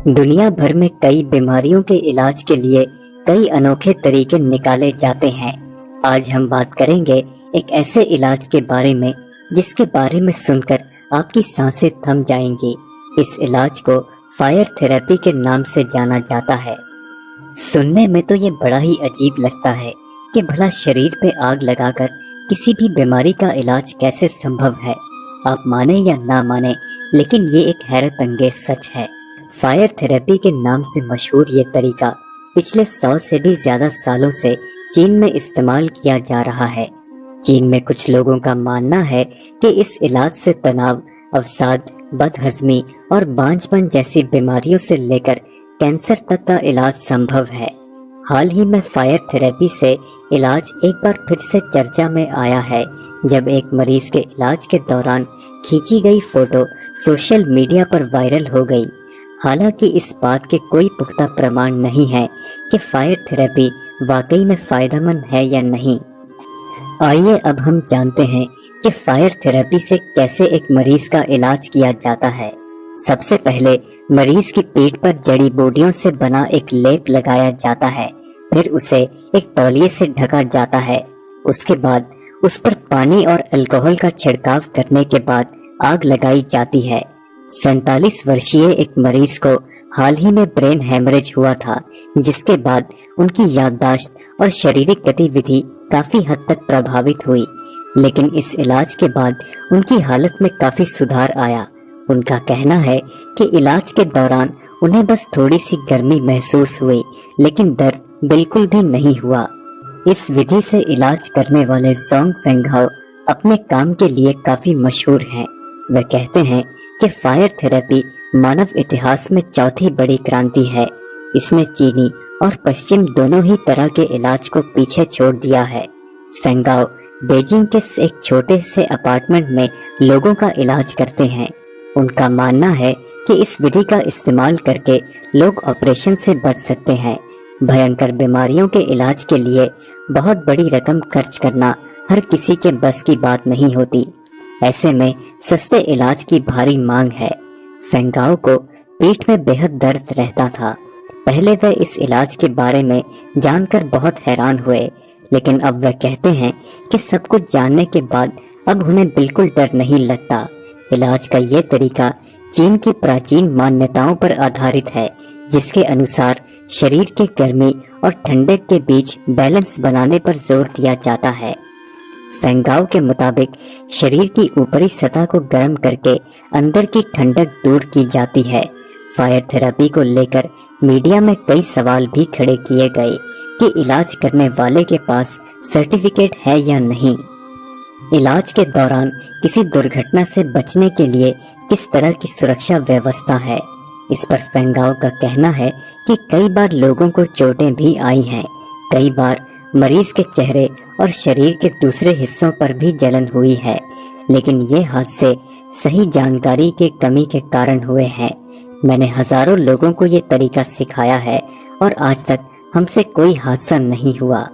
दुनिया भर में कई बीमारियों के इलाज के लिए कई अनोखे तरीके निकाले जाते हैं। आज हम बात करेंगे एक ऐसे इलाज के बारे में जिसके बारे में सुनकर आपकी सांसें थम जाएंगी। इस इलाज को फायर थेरेपी के नाम से जाना जाता है। सुनने में तो ये बड़ा ही अजीब लगता है कि भला शरीर पे आग लगाकर किसी भी बीमारी का इलाज कैसे संभव है। आप माने या ना माने, लेकिन ये एक हैरत अंगेज सच है। फायर थेरेपी के नाम से मशहूर ये तरीका पिछले 100 से भी ज्यादा सालों से चीन में इस्तेमाल किया जा रहा है। चीन में कुछ लोगों का मानना है कि इस इलाज से तनाव, अवसाद, बदहजमी और बांझपन जैसी बीमारियों से लेकर कैंसर तक का इलाज संभव है। हाल ही में फायर थेरेपी से इलाज एक बार फिर से चर्चा में आया है, जब एक मरीज के इलाज के दौरान खींची गई फोटो सोशल मीडिया पर वायरल हो गई। हालांकि इस बात के कोई पुख्ता प्रमाण नहीं है कि फायर थेरेपी वाकई में फायदेमंद है या नहीं। आइए अब हम जानते हैं कि फायर थेरेपी से कैसे एक मरीज का इलाज किया जाता है। सबसे पहले मरीज की पीठ पर जड़ी बूटियों से बना एक लेप लगाया जाता है, फिर उसे एक तौलिए से ढका जाता है। उसके बाद उस पर पानी और अल्कोहल का छिड़काव करने के बाद आग लगाई जाती है। 47 वर्षीय एक मरीज को हाल ही में ब्रेन हेमरेज हुआ था, जिसके बाद उनकी याददाश्त और शारीरिक गतिविधि काफी हद तक प्रभावित हुई, लेकिन इस इलाज के बाद उनकी हालत में काफी सुधार आया। उनका कहना है कि इलाज के दौरान उन्हें बस थोड़ी सी गर्मी महसूस हुई, लेकिन दर्द बिल्कुल भी नहीं हुआ। इस विधि से इलाज करने वाले जोंग फेंगहाओ अपने काम के लिए काफी मशहूर हैं। वे कहते हैं कि फायर थेरेपी मानव इतिहास में चौथी बड़ी क्रांति है। इसने चीनी और पश्चिम दोनों ही तरह के इलाज को पीछे छोड़ दिया है। फेंगाओ बीजिंग के एक छोटे से अपार्टमेंट में लोगों का इलाज करते हैं। उनका मानना है कि इस विधि का इस्तेमाल करके लोग ऑपरेशन से बच सकते हैं। भयंकर बीमारियों के इलाज के लिए बहुत बड़ी रकम खर्च करना हर किसी के बस की बात नहीं होती। ऐसे में सस्ते इलाज की भारी मांग है। फेंगाओ को पीठ में बेहद दर्द रहता था। पहले वे इस इलाज के बारे में जानकर बहुत हैरान हुए, लेकिन अब वे कहते हैं कि सब कुछ जानने के बाद अब उन्हें बिल्कुल डर नहीं लगता। इलाज का ये तरीका चीन की प्राचीन मान्यताओं पर आधारित है, जिसके अनुसार शरीर के गर्मी और ठंडक के बीच बैलेंस बनाने पर जोर दिया जाता है। फेंगाओ के मुताबिक शरीर की ऊपरी सतह को गर्म करके अंदर की ठंडक दूर की जाती है। फायर थेरेपी को लेकर मीडिया में कई सवाल भी खड़े किए गए कि इलाज करने वाले के पास सर्टिफिकेट है या नहीं। इलाज के दौरान किसी दुर्घटना से बचने के लिए किस तरह की सुरक्षा व्यवस्था है, इस पर फेंगाओ का कहना है कि कई बार लोगों को चोटें भी आई हैं। कई बार मरीज के चेहरे और शरीर के दूसरे हिस्सों पर भी जलन हुई है, लेकिन ये हादसे सही जानकारी के कमी के कारण हुए हैं। मैंने हजारों लोगों को ये तरीका सिखाया है और आज तक हमसे कोई हादसा नहीं हुआ।